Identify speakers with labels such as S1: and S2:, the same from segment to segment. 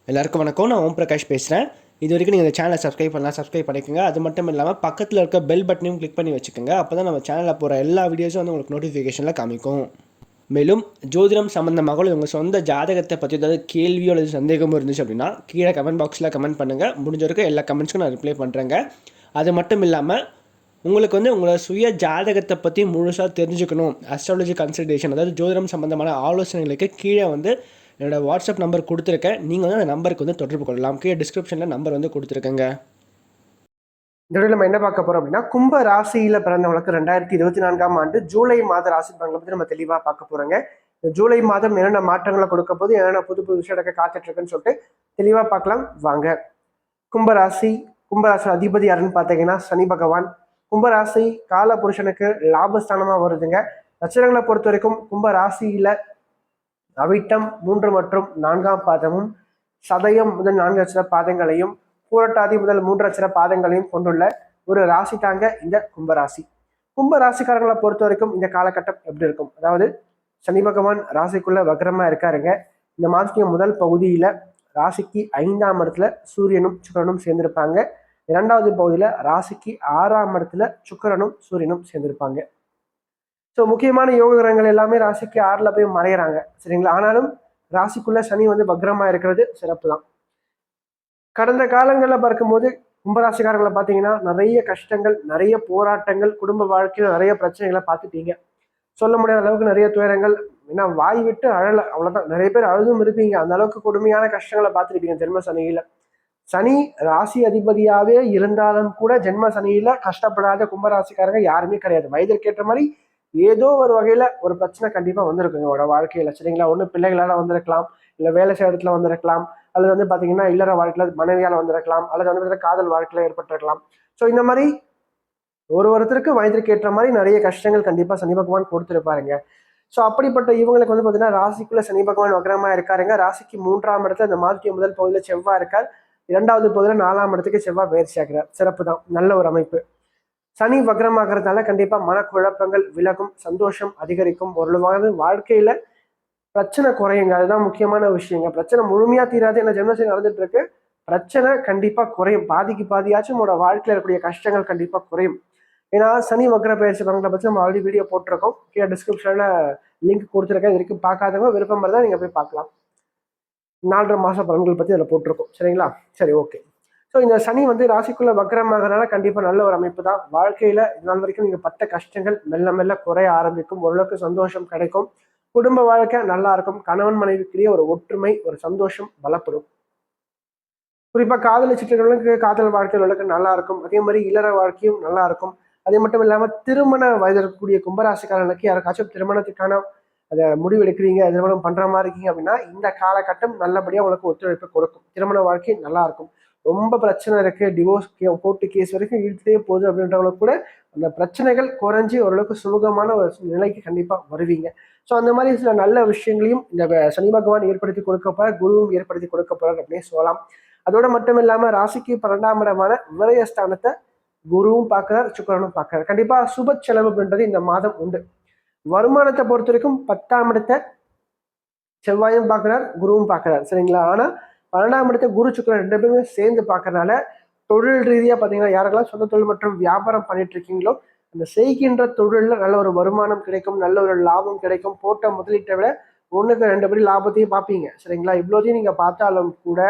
S1: எல்லாருக்கும் வணக்கம். நான் ஓம் பிரகாஷ் பேசுகிறேன். இது வரைக்கும் நீங்கள் இந்த சேனலை சப்ஸ்கிரைப் பண்ணிக்கோங்க. அது மட்டும் இல்லாமல் பக்கத்தில் இருக்க பெல் பட்டனையும் கிளிக் பண்ணி வச்சுக்கோங்க. அப்போ தான் நம்ம சேனலில் போகிற எல்லா வீடியோஸும் வந்து உங்களுக்கு நோட்டிஃபிகேஷனில் காமிக்கும். மேலும் ஜோதிடம் சம்மந்தமாக உங்கள் சொந்த ஜாதகத்தை பற்றி ஏதாவது கேள்வியோ அல்லது சந்தேகமோ இருந்துச்சு அப்படின்னா கீழே கமெண்ட் பாக்ஸில் கமெண்ட் பண்ணுங்கள். முடிஞ்ச வரைக்கும் எல்லா கமெண்ட்ஸ்க்கும் நான் ரிப்ளை பண்ணுறேங்க. அது மட்டும் இல்லாமல் உங்களுக்கு வந்து உங்களோட சுய ஜாதகத்தை பற்றி முழுசாக தெரிஞ்சுக்கணும், அஸ்ட்ராலஜி கன்சல்டேஷன் அதாவது ஜோதிடம் சம்மந்தமான ஆலோசனைகளுக்கு கீழே வந்து என்னோடய வாட்ஸ்அப் நம்பர் கொடுத்துருக்கேன். நீங்கள் வந்து அந்த நம்பருக்கு வந்து தொடர்பு கொள்ளலாம். கீழே டிஸ்கிரிப்ஷனில் நம்பர் வந்து கொடுத்துருக்கேங்க.
S2: இந்த வீடியோ நம்ம என்ன பார்க்க போறோம் அப்படின்னா, கும்ப ராசியில பிறந்தவங்களுக்கு 2024ஆம் ஆண்டு ஜூலை மாத ராசி பலன்களை பற்றி நம்ம தெளிவாக பார்க்க போறோங்க. இந்த ஜூலை மாதம் என்னென்ன மாற்றங்களை கொடுக்க போது, என்னென்ன புது புது விஷயம் காத்துட்டு இருக்குன்னு சொல்லிட்டு தெளிவாக பார்க்கலாம் வாங்க. கும்பராசி அதிபதி யாருன்னு பார்த்தீங்கன்னா சனி பகவான். கும்பராசி கால புருஷனுக்கு லாபஸ்தானமா வருதுங்க. நட்சத்திரங்களை பொறுத்த வரைக்கும் கும்பராசியில அவிட்டம் 3 மற்றும் 4ஆம் பாதமும், சதயம் முதல் 4 நட்சத்திர பாதங்களையும், பூரட்டாதி முதல் 3 நட்சத்திர பாதங்களையும் கொண்டுள்ள ஒரு ராசி தாங்க இந்த கும்பராசி. கும்பராசிக்காரங்களை பொறுத்த வரைக்கும் இந்த காலகட்டம் எப்படி இருக்கும்? அதாவது சனி பகவான் ராசிக்குள்ள வக்ரமா இருக்காருங்க. இந்த மாதத்தின் முதல் பகுதியில ராசிக்கு 5ஆம் இடத்துல சூரியனும் சுக்கிரனும் சேர்ந்திருப்பாங்க. 2வது பகுதியில ராசிக்கு 6ஆம் இடத்துல சுக்கிரனும் சூரியனும் சேர்ந்திருப்பாங்க. ஸோ முக்கியமான யோக கிரகங்கள் எல்லாமே ராசிக்கு 6ல் போய் மறையிறாங்க, சரிங்களா? ஆனாலும் ராசிக்குள்ள சனி வந்து வக்ரமா இருக்கிறது சிறப்பு தான். கடந்த காலங்களில் பார்க்கும்போது கும்பராசிக்காரங்களை பார்த்தீங்கன்னா நிறைய கஷ்டங்கள், நிறைய போராட்டங்கள், குடும்ப வாழ்க்கையில் நிறைய பிரச்சனைகளை பார்த்துட்டீங்க. சொல்ல முடியாத அளவுக்கு நிறைய துயரங்கள், ஏன்னா வாய் விட்டு அழலை, அவ்வளோதான். நிறைய பேர் அழுதும் இருப்பீங்க. அந்த அளவுக்கு கொடுமையான கஷ்டங்களை பார்த்துருப்பீங்க ஜென்ம சனியில. சனி ராசி அதிபதியாவே இருந்தாலும் கூட ஜென்ம சனியில கஷ்டப்படாத கும்பராசிக்காரங்க யாருமே கிடையாது. வயதிற்கேற்ற மாதிரி ஏதோ ஒரு வகையில ஒரு பிரச்சனை கண்டிப்பா வந்திருக்குங்க உங்களோட வாழ்க்கையில, சரிங்களா? ஒண்ணு பிள்ளைகளால வந்திருக்கலாம், இல்ல வேலை செய்ய இடத்துல வந்திருக்கலாம், அல்லது வந்து பாத்தீங்கன்னா இல்லற வாழ்க்கையில மனைவியால வந்திருக்கலாம், அல்லது வந்து காதல் வாழ்க்கையில ஏற்பட்டிருக்கலாம். ஸோ இந்த மாதிரி ஒருத்தருக்கு வயதிற்கு ஏற்ற மாதிரி நிறைய கஷ்டங்கள் கண்டிப்பா சனி பகவான் கொடுத்துருப்பாருங்க. ஸோ அப்படிப்பட்ட இவங்களுக்கு வந்து பார்த்தீங்கன்னா ராசிக்குள்ள சனி பகவான் வக்ரமா இருக்காருங்க. ராசிக்கு 3ஆம் இடத்துல இந்த மாதத்திய முதல் பகுதியில் செவ்வாய் இருக்கார். 2வது பகுதியில் 4ஆம் இடத்துக்கு செவ்வாய் பயிற்சி ஆகிறார். சிறப்பு தான், நல்ல ஒரு அமைப்பு. சனி வக்ரமாகிறதுனால கண்டிப்பா மனக்குழப்பங்கள் விலகும், சந்தோஷம் அதிகரிக்கும், ஒரு வாழ்க்கையில பிரச்சனை குறையுங்க. அதுதான் முக்கியமான விஷயங்க. பிரச்சனை முழுமையா தீராது, என்ன ஜென்மசனி நடந்துட்டு இருக்கு. பிரச்சனை கண்டிப்பா குறையும், பாதிக்கு பாதியாச்சும் உங்களோட வாழ்க்கையில இருக்கக்கூடிய கஷ்டங்கள் கண்டிப்பா குறையும். ஏன்னா சனி வக்ர பயிற்சி பலன்களை பற்றி நம்ம ஆல்ரெடி வீடியோ போட்டிருக்கோம். கீழே டிஸ்கிரிப்ஷன்ல லிங்க் கொடுத்துருக்கேன். இது வரைக்கும் பார்க்காதவங்க விருப்பம் இருந்தால் நீங்க போய் பார்க்கலாம். 4.5 மாச பலன்கள் பத்தி அதில் போட்டிருக்கோம், சரிங்களா? சரி, ஓகே. ஸோ இந்த சனி வந்து ராசிக்குள்ள வக்ரமாகறதுனால கண்டிப்பா நல்ல ஒரு அமைப்பு தான். வாழ்க்கையில இதனால் வரைக்கும் நீங்க பட்ட கஷ்டங்கள் மெல்ல மெல்ல குறைய ஆரம்பிக்கும், ஓரளவுக்கு சந்தோஷம் கிடைக்கும், குடும்ப வாழ்க்கை நல்லா இருக்கும், கணவன் மனைவிக்குரிய ஒரு ஒற்றுமை, ஒரு சந்தோஷம் பலப்படும். குறிப்பா காதலிச்சுட்டு காதல் வாழ்க்கையில் நல்லா இருக்கும். அதே மாதிரி இல்லற வாழ்க்கையும் நல்லா இருக்கும். அதே மட்டும் இல்லாம திருமண வயது இருக்கக்கூடிய கும்பராசிக்காரர்களுக்கு யாருக்காச்சும் திருமணத்துக்கான அதை முடிவு எடுக்கிறீங்க, திருமணம் பண்ற மாதிரி இருக்கீங்க அப்படின்னா இந்த காலகட்டம் நல்லபடியா உங்களுக்கு ஒத்துழைப்பு கொடுக்கும். திருமண வாழ்க்கை நல்லா இருக்கும். ரொம்ப பிரச்சனை இருக்கு, டிவோர்ஸ் கோர்ட்டு கேஸ் வரைக்கும் இழுத்துட்டே போகுது அப்படின்றவங்களுக்கு கூட அந்த பிரச்சனைகள் குறைஞ்சி ஓரளவுக்கு சுமூகமான ஒரு நிலைக்கு கண்டிப்பா வருவீங்க. ஸோ அந்த மாதிரி சில நல்ல விஷயங்களையும் இந்த சனி பகவான் ஏற்படுத்தி கொடுக்க போறார், குருவும் ஏற்படுத்தி கொடுக்க போறார் அப்படின்னு சொல்லலாம். அதோட மட்டும் இல்லாம ராசிக்கு 12ஆம் இடமான விரயஸ்தானத்தை குருவும் பார்க்கிறார், சுக்கிரனும் பார்க்கிறார். கண்டிப்பா சுப செலவு அப்படின்றது இந்த மாதம் உண்டு. வருமானத்தை பொறுத்த வரைக்கும் 10ஆம் இடத்தை செவ்வாயும் பார்க்கிறார், குருவும் பார்க்கிறார், சரிங்களா? ஆனா 12ஆம் இடத்தை குரு சுக்கிரன் 2 பேருமே சேர்ந்து பார்க்கறதுனால தொழில் ரீதியா பாத்தீங்கன்னா யாரெல்லாம் சொந்த தொழில் மற்றும் வியாபாரம் பண்ணிட்டு இருக்கீங்களோ அந்த செய்கின்ற தொழில்ல நல்ல ஒரு வருமானம் கிடைக்கும், நல்ல ஒரு லாபம் கிடைக்கும். போட்ட முதலீட்டை விட 1க்கு 2 படி லாபத்தையும் பார்ப்பீங்க, சரிங்களா? இவ்வளோத்தையும் நீங்க பார்த்தாலும் கூட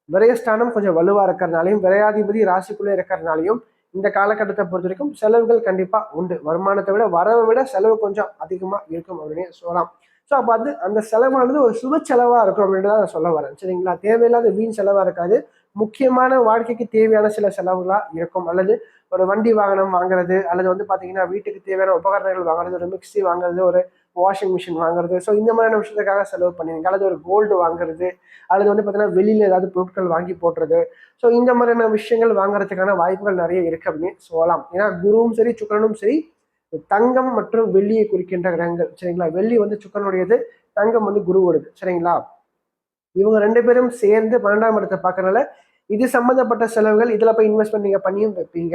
S2: விரயஸ்தானம் கொஞ்சம் வலுவா இருக்கிறதுனாலையும், விரையாதிபதி ராசிக்குள்ளே இருக்கிறதுனாலையும் இந்த காலகட்டத்தை பொறுத்த வரைக்கும் செலவுகள் கண்டிப்பா உண்டு. வருமானத்தை விட வரவை விட செலவு கொஞ்சம் அதிகமா இருக்கும் அப்படின்னு சொல்லலாம். ஸோ அப்போ அந்த செலவானது ஒரு சுப செலவா இருக்கும் அப்படின்னு தான் நான் சொல்ல வரேன், சரிங்களா? தேவையில்லாத வீண் செலவா இருக்காது. முக்கியமான வாழ்க்கைக்கு தேவையான சில செலவுகளா இருக்கும். அல்லது ஒரு வண்டி வாகனம் வாங்குறது, அல்லது வந்து பாத்தீங்கன்னா வீட்டுக்கு தேவையான உபகரணங்கள் வாங்குறது, ஒரு மிக்சி வாங்குறது, ஒரு வாஷிங் மிஷின் வாங்குறது. ஸோ இந்த மாதிரியான விஷயத்துக்காக செலவு பண்ணுவீங்க. அல்லது ஒரு கோல்டு வாங்குறது, அல்லது வந்து பார்த்தீங்கன்னா வெளியில ஏதாவது பொருட்கள் வாங்கி போடுறது. ஸோ இந்த மாதிரியான விஷயங்கள் வாங்குறதுக்கான வாய்ப்புகள் நிறைய இருக்கு அப்படின்னு சொல்லலாம். ஏன்னா குருவும் சரி சுக்கிரனும் சரி தங்கம் மற்றும் வெள்ளியை குறிக்கின்ற கிரகங்கள், சரிங்களா? வெள்ளி வந்து சுக்கிரனுடையது, தங்கம் வந்து குருவோடது, சரிங்களா? இவங்க 2 பேரும் சேர்ந்து 12ஆம் இடத்தை பார்க்கறதுனால இது சம்பந்தப்பட்ட செலவுகள் இதுல போய் இன்வெஸ்ட்மெண்ட் நீங்க பண்ணியும் வைப்பீங்க.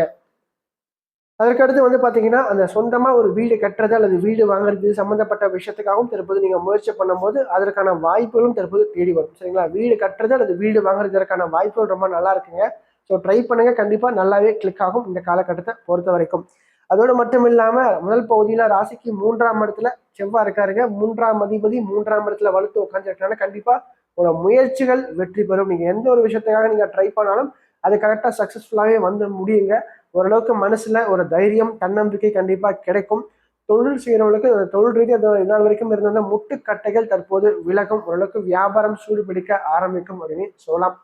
S2: அதற்கடுத்து வந்து பார்த்தீங்கன்னா, அந்த சொந்தமா ஒரு வீடு கட்டுறது அல்லது வீடு வாங்குறது சம்மந்தப்பட்ட விஷயத்துக்காகவும் தற்போது நீங்க முயற்சி பண்ணும்போது, அதற்கான வாய்ப்புகளும் தற்போது தேடி வரும். சரிங்களா? வீடு கட்டுறது அல்லது வீடு வாங்குறதற்கான வாய்ப்புகள் ரொம்ப நல்லா இருக்குங்க. ஸோ ட்ரை பண்ணுங்க. கண்டிப்பா நல்லாவே கிளிக் ஆகும் இந்த காலகட்டத்த பொறுத்தவரைக்கும். அதோடு மட்டும் இல்லாம முதல் பகுதியில ராசிக்கு 3ஆம் இடத்துல செவ்வாய் இருக்காருங்க. 3ஆம் அதிபதி 3ஆம் இடத்துல வலுத்து உட்கார்ந்திருக்கனால கண்டிப்பா உங்க முயற்சிகள் வெற்றி பெறும். நீங்க எந்த ஒரு விஷயத்துக்காக நீங்க ட்ரை பண்ணாலும் அது கரெக்ட்டா சக்சஸ்ஃபுல்லாவே வந்து முடியுங்க. ஓரளவுக்கு மனசுல ஒரு தைரியம், தன்னம்பிக்கை கண்டிப்பா கிடைக்கும். தொழில் செய்யறவங்களுக்கு தொழில் ரீதியா இந்நாள் வரைக்கும் இருந்த அந்த முட்டுக்கட்டைகள் தற்போது விலகும். ஓரளவுக்கு வியாபாரம் சூடு பிடிக்க ஆரம்பிக்கும் அப்படின்னு சொல்லலாம்.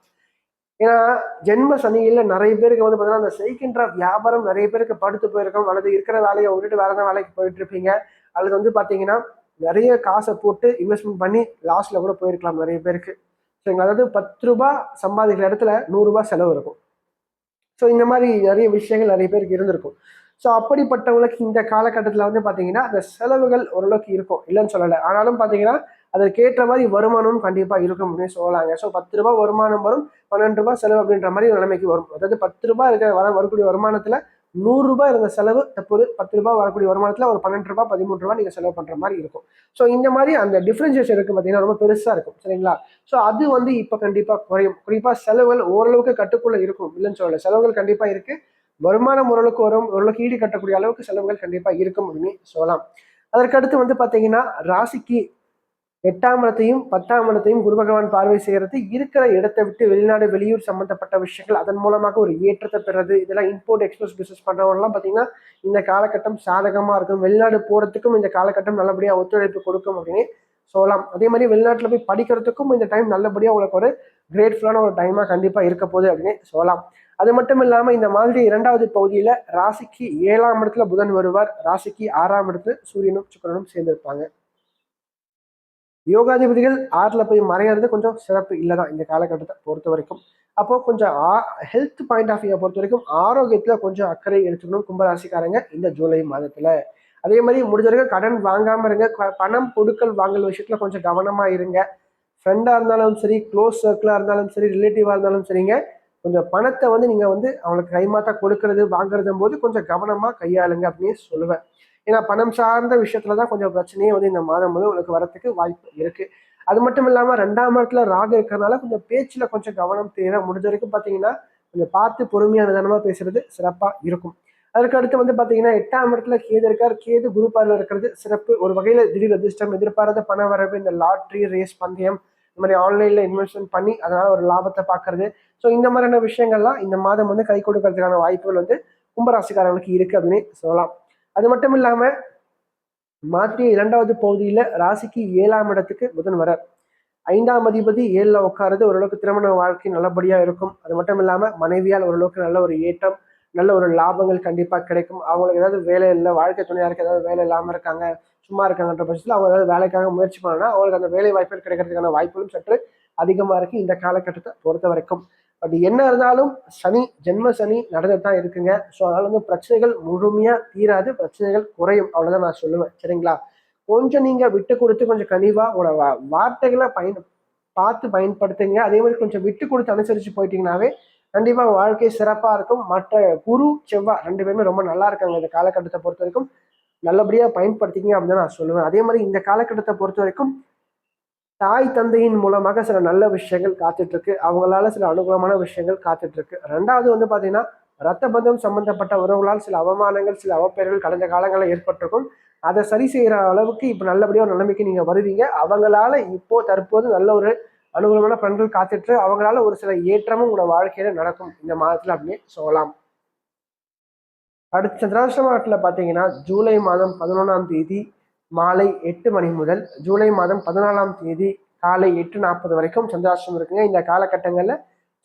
S2: ஏன்னா, ஜென்ம சனியில நிறைய பேருக்கு வந்து பார்த்தீங்கன்னா, அந்த செய்கின்ற வியாபாரம் நிறைய பேருக்கு படுத்து போயிருக்கும். அல்லது இருக்கிற வேலைய விட்டுட்டு வேற எதாவது வேலைக்கு போயிட்டு இருப்பீங்க. அல்லது வந்து பார்த்தீங்கன்னா, நிறைய காச போட்டு இன்வெஸ்ட்மென்ட் பண்ணி லாஸ்ல கூட போயிருக்கலாம் நிறைய பேருக்கு. சரிங்களா? அதாவது ரூ. 10 சம்பாதிக்கிற இடத்துல ரூ. 100 செலவு இருக்கும். ஸோ இந்த மாதிரி நிறைய விஷயங்கள் நிறைய பேருக்கு இருந்திருக்கும். ஸோ அப்படிப்பட்டவங்களுக்கு இந்த காலகட்டத்தில் வந்து பார்த்தீங்கன்னா அந்த செலவுகள் ஓரளவுக்கு இருக்கும், இல்லைன்னு சொல்லலை. ஆனாலும் பார்த்தீங்கன்னா அதற்கேற்ற மாதிரி வருமானமும் கண்டிப்பாக இருக்கும் அப்படின்னு சொல்லலாங்க. ஸோ ரூ. 10 வருமானம் வரும், ரூ. 12 செலவு அப்படின்ற மாதிரி ஒரு நிலைமைக்கு வரும். அதாவது ரூ. 10 இருக்கிற வரக்கூடிய வருமானத்தில் ரூ. 100 இருந்த செலவு தற்போது ரூ. 10 வரக்கூடிய வருமானத்தில் ஒரு ரூ. 12 ரூ. 13 நீங்கள் செலவு பண்ணுற மாதிரி இருக்கும். ஸோ இந்த மாதிரி அந்த டிஃப்ரென்சியேஷன் இருக்குது பார்த்தீங்கன்னா ரொம்ப பெருசாக இருக்கும். சரிங்களா? ஸோ அது வந்து இப்போ கண்டிப்பாக குறையும். குறிப்பாக செலவுகள் ஓரளவுக்கு கட்டுக்குள்ள இருக்கும், இல்லைன்னு சொல்லலை. செலவுகள் கண்டிப்பாக இருக்கு, வருமானம் ஓரளவுக்கு வரும், ஓரளவுக்கு ஈடு கட்டக்கூடிய அளவுக்கு செலவுகள் கண்டிப்பாக இருக்கும் அப்படின்னு சொல்லலாம். அதற்கடுத்து வந்து பார்த்தீங்கன்னா ராசிக்கு 8ஆம் இடத்தையும் 10ஆம் இடத்தையும் குரு பகவான் பார்வை செய்யறது இருக்கிற இடத்தை விட்டு வெளிநாடு வெளியூர் சம்பந்தப்பட்ட விஷயங்கள் அதன் மூலமாக ஒரு ஏற்றத்தை பெறது, இதெல்லாம் இம்போர்ட் எக்ஸ்போர்ட் பிசினஸ் பண்றவங்கலாம் பார்த்தீங்கன்னா இந்த காலகட்டம் சாதகமா இருக்கும். வெளிநாடு போறதுக்கும் இந்த காலகட்டம் நல்லபடியா ஒத்துழைப்பு கொடுக்கும் அப்படின்னு சொல்லலாம். அதே மாதிரி வெளிநாட்டுல போய் படிக்கிறதுக்கும் இந்த டைம் நல்லபடியா உங்களுக்கு ஒரு கிரேட்ஃபுல்லான ஒரு டைமா கண்டிப்பா இருக்க போகுது அப்படின்னு சொல்லலாம். அது மட்டும் இல்லாம இந்த மாதிரி 2வது பகுதியில ராசிக்கு 7ஆம் இடத்துல புதன் வருவார், ராசிக்கு 6ஆம் இடத்துல சூரியனும் சுக்கிரனும் சேர்ந்திருப்பாங்க. யோகாதிபதிகள் 6ல போய் மறையிறது கொஞ்சம் சிறப்பு இல்லைதான் இந்த காலகட்டத்தை பொறுத்த வரைக்கும். அப்போ கொஞ்சம் ஹெல்த் பாயிண்ட் ஆஃப் வியூ பொறுத்த வரைக்கும் ஆரோக்கியத்துல கொஞ்சம் அக்கறை எடுத்துக்கணும் கும்பராசிக்காரங்க இந்த ஜூலை மாதத்துல. அதே மாதிரி முடிஞ்ச வரைக்கும் கடன் வாங்காம இருங்க. பணம் கொடுக்கல் வாங்கல் விஷயத்துல கொஞ்சம் கவனமா இருங்க. ஃப்ரெண்டா இருந்தாலும் சரி, க்ளோஸ் சர்க்கிளா இருந்தாலும் சரி, ரிலேட்டிவா இருந்தாலும் சரிங்க, கொஞ்சம் பணத்தை வந்து நீங்க வந்து அவங்களுக்கு கைமாத்தா கொடுக்கறது வாங்குறதும் போது கொஞ்சம் கவனமா கையாளுங்க அப்படின்னு சொல்லுவேன். ஏன்னா பணம் சார்ந்த விஷயத்துல தான் கொஞ்சம் பிரச்சனையே வந்து இந்த மாதம் வந்து உங்களுக்கு வரத்துக்கு வாய்ப்பு இருக்கு. அது மட்டும் இல்லாம 2ஆம் இடத்துல ராகு இருக்கிறதுனால கொஞ்சம் பேச்சுல கொஞ்சம் கவனம் தேவை. முடிஞ்ச வரைக்கும் பாத்தீங்கன்னா கொஞ்சம் பார்த்து பொறுமையா நிதானமா பேசுறது சிறப்பா இருக்கும். அதற்கு அடுத்து வந்து பாத்தீங்கன்னா 8ஆம் இடத்துல கேது இருக்கார். கேது குரு பார்வையில இருக்கிறது சிறப்பு. ஒரு வகையில திடீர் அதிர்ஷ்டம், எதிர்பாராத பண வரவு, இந்த லாட்ரி ரேஸ் பந்தயம், இந்த மாதிரி ஆன்லைன்ல இன்வெஸ்ட்மெண்ட் பண்ணி அதனால ஒரு லாபத்தை பார்க்கறது. ஸோ இந்த மாதிரியான விஷயங்கள்லாம் இந்த மாதம் வந்து கை கொடுக்கறதுக்கான வாய்ப்புகள் வந்து கும்பராசிக்காரங்களுக்கு இருக்கு அப்படின்னு சொல்லலாம். அது மட்டும் இல்லாம மாற்றிய 2வது பகுதியில ராசிக்கு 7ஆம் இடத்துக்கு புதன் வரார். 5ஆம் அதிபதி 7ல உட்காருது. ஓரளவுக்கு திருமண வாழ்க்கை நல்லபடியா இருக்கும். அது மட்டும் இல்லாம மனைவியால் ஓரளவுக்கு நல்ல ஒரு ஏற்றம், நல்ல ஒரு லாபங்கள் கண்டிப்பா கிடைக்கும். அவங்களுக்கு ஏதாவது வேலை இல்லை, வாழ்க்கை துணையாருக்கு ஏதாவது வேலை இல்லாம இருக்காங்க, சும்மா இருக்காங்கன்ற பட்சத்தில் அவங்க ஏதாவது வேலைக்காக முயற்சி பண்ணா அவங்களுக்கு அந்த வேலை வாய்ப்புகள் கிடைக்கிறதுக்கான வாய்ப்புகளும் சற்று அதிகமா இருக்கு இந்த காலகட்டத்தை பொறுத்த வரைக்கும். பட் என்ன இருந்தாலும் சனி, ஜென்ம சனி நடந்துட்டு தான் இருக்குங்க. ஸோ அதனால வந்து பிரச்சனைகள் முழுமையா தீராது, பிரச்சனைகள் குறையும், அவ்வளவுதான் நான் சொல்லுவேன். சரிங்களா? கொஞ்சம் நீங்க விட்டு கொடுத்து கொஞ்சம் கனிவா உங்களோட வார்த்தைகளை பார்த்து பயன்படுத்துங்க. அதே மாதிரி கொஞ்சம் விட்டு கொடுத்து அனுசரிச்சு போயிட்டீங்கன்னாவே கண்டிப்பா வாழ்க்கை சிறப்பா இருக்கும். மற்ற குரு செவ்வாய் 2 பேருமே ரொம்ப நல்லா இருக்காங்க இந்த காலகட்டத்தை பொறுத்த வரைக்கும். நல்லபடியா பயன்படுத்திக்கங்க அப்படின்னு நான் சொல்லுவேன். அதே மாதிரி இந்த காலகட்டத்தை பொறுத்த வரைக்கும் தாய் தந்தையின் மூலமாக சில நல்ல விஷயங்கள் காத்துட்டு இருக்கு. அவங்களால சில அனுகூலமான விஷயங்கள் காத்துட்டு இருக்கு. 2வது வந்து பாத்தீங்கன்னா ரத்த பந்தம் சம்பந்தப்பட்ட உறவுகளால் சில அவமானங்கள், சில அவப்பெயர்கள் கடந்த காலங்களில் ஏற்பட்டிருக்கும். அதை சரி செய்யற அளவுக்கு இப்ப நல்லபடியா ஒரு நிலைமைக்கு நீங்க வருவீங்க. அவங்களால இப்போ தற்போது நல்ல ஒரு அனுகூலமான பலன்கள் காத்துட்டு அவங்களால ஒரு சில ஏற்றமும் உங்களோட வாழ்க்கையில நடக்கும் இந்த மாதத்துல அப்படின்னு சொல்லலாம். அடுத்த சந்திராஷ்டம நாட்டில் பார்த்தீங்கன்னா ஜூலை மாதம் 11ஆம் தேதி மாலை 8 மணி முதல் ஜூலை மாதம் 14ஆம் தேதி காலை 8:40 வரைக்கும் சந்திராஷ்டிரம் இருக்குங்க. இந்த காலகட்டங்களில்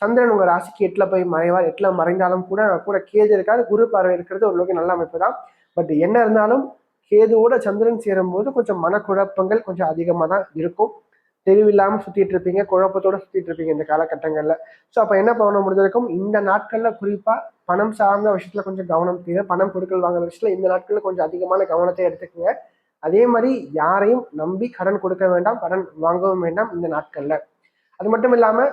S2: சந்திரன் உங்க ராசிக்கு 8ல போய் மறைவார். 8ல மறைந்தாலும் கூட கூட கேது இருக்காது, குரு பார்வை இருக்கிறது ஓரளவுக்கு நல்ல அமைப்பு தான். பட் என்ன இருந்தாலும் கேதுவோட சந்திரன் சேரும்போது கொஞ்சம் மனக்குழப்பங்கள் கொஞ்சம் அதிகமாக தான் இருக்கும். தெளிவில்லாமல் சுத்திட்டு இருப்பீங்க, குழப்பத்தோட சுத்திட்டு இருப்பீங்க இந்த காலகட்டங்கள்ல. ஸோ அப்போ என்ன பண்ண முடிஞ்சிருக்கும், இந்த நாட்கள்ல குறிப்பா பணம் சார்ந்த விஷயத்துல கொஞ்சம் கவனம் தேவை. பணம் கொடுக்கல் வாங்குற விஷயத்துல இந்த நாட்கள்ல கொஞ்சம் அதிகமான கவனத்தை எடுத்துக்கோங்க. அதே மாதிரி யாரையும் நம்பி கடன் கொடுக்க வேண்டாம், கடன் வாங்கவும் வேண்டாம் இந்த நாட்கள்ல. அது மட்டும் இல்லாம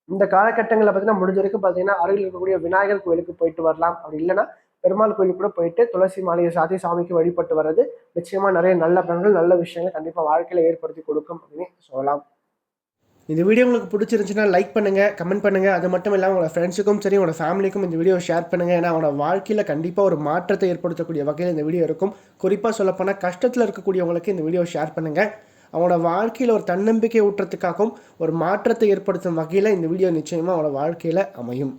S2: இந்த காலகட்டங்களில் பார்த்தீங்கன்னா முடிஞ்ச வரைக்கும் பார்த்தீங்கன்னா அருகில் இருக்கக்கூடிய விநாயகர் கோயிலுக்கு போயிட்டு வரலாம். அப்படி இல்லைன்னா பெருமாள் கோயிலுக்கு கூட போயிட்டு துளசி மாலையை சாத்தி சாமிக்கு வழிபட்டு வர்றது நிச்சயமா நிறைய நல்ல பலன்கள், நல்ல விஷயங்கள் கண்டிப்பா வாழ்க்கையில ஏற்படுத்தி கொடுக்கும் அப்படின்னு சொல்லலாம்.
S1: இந்த வீடியோ உங்களுக்கு பிடிச்சிருந்துச்சுன்னா லைக் பண்ணுங்கள், கமெண்ட் பண்ணுங்கள். அது மட்டும் இல்லாமல் உங்களோட ஃப்ரெண்ட்ஸுக்கும் சரி, உங்களோட ஃபேமிலிக்கும் இந்த வீடியோ ஷேர் பண்ணுங்கள். ஏன்னா அவனோட வாழ்க்கையில் கண்டிப்பாக ஒரு மாற்றத்தை ஏற்படுத்தக்கூடிய வகையில் இந்த வீடியோ இருக்கும். குறிப்பாக சொல்லப்போனால் கஷ்டத்தில் இருக்கக்கூடியவங்களுக்கு இந்த வீடியோ ஷேர் பண்ணுங்கள். அவனோட வாழ்க்கையில் ஒரு தன்னம்பிக்கை ஊட்டுறதுக்காகவும் ஒரு மாற்றத்தை ஏற்படுத்தும் வகையில் இந்த வீடியோ நிச்சயமாக அவனோட வாழ்க்கையில் அமையும்.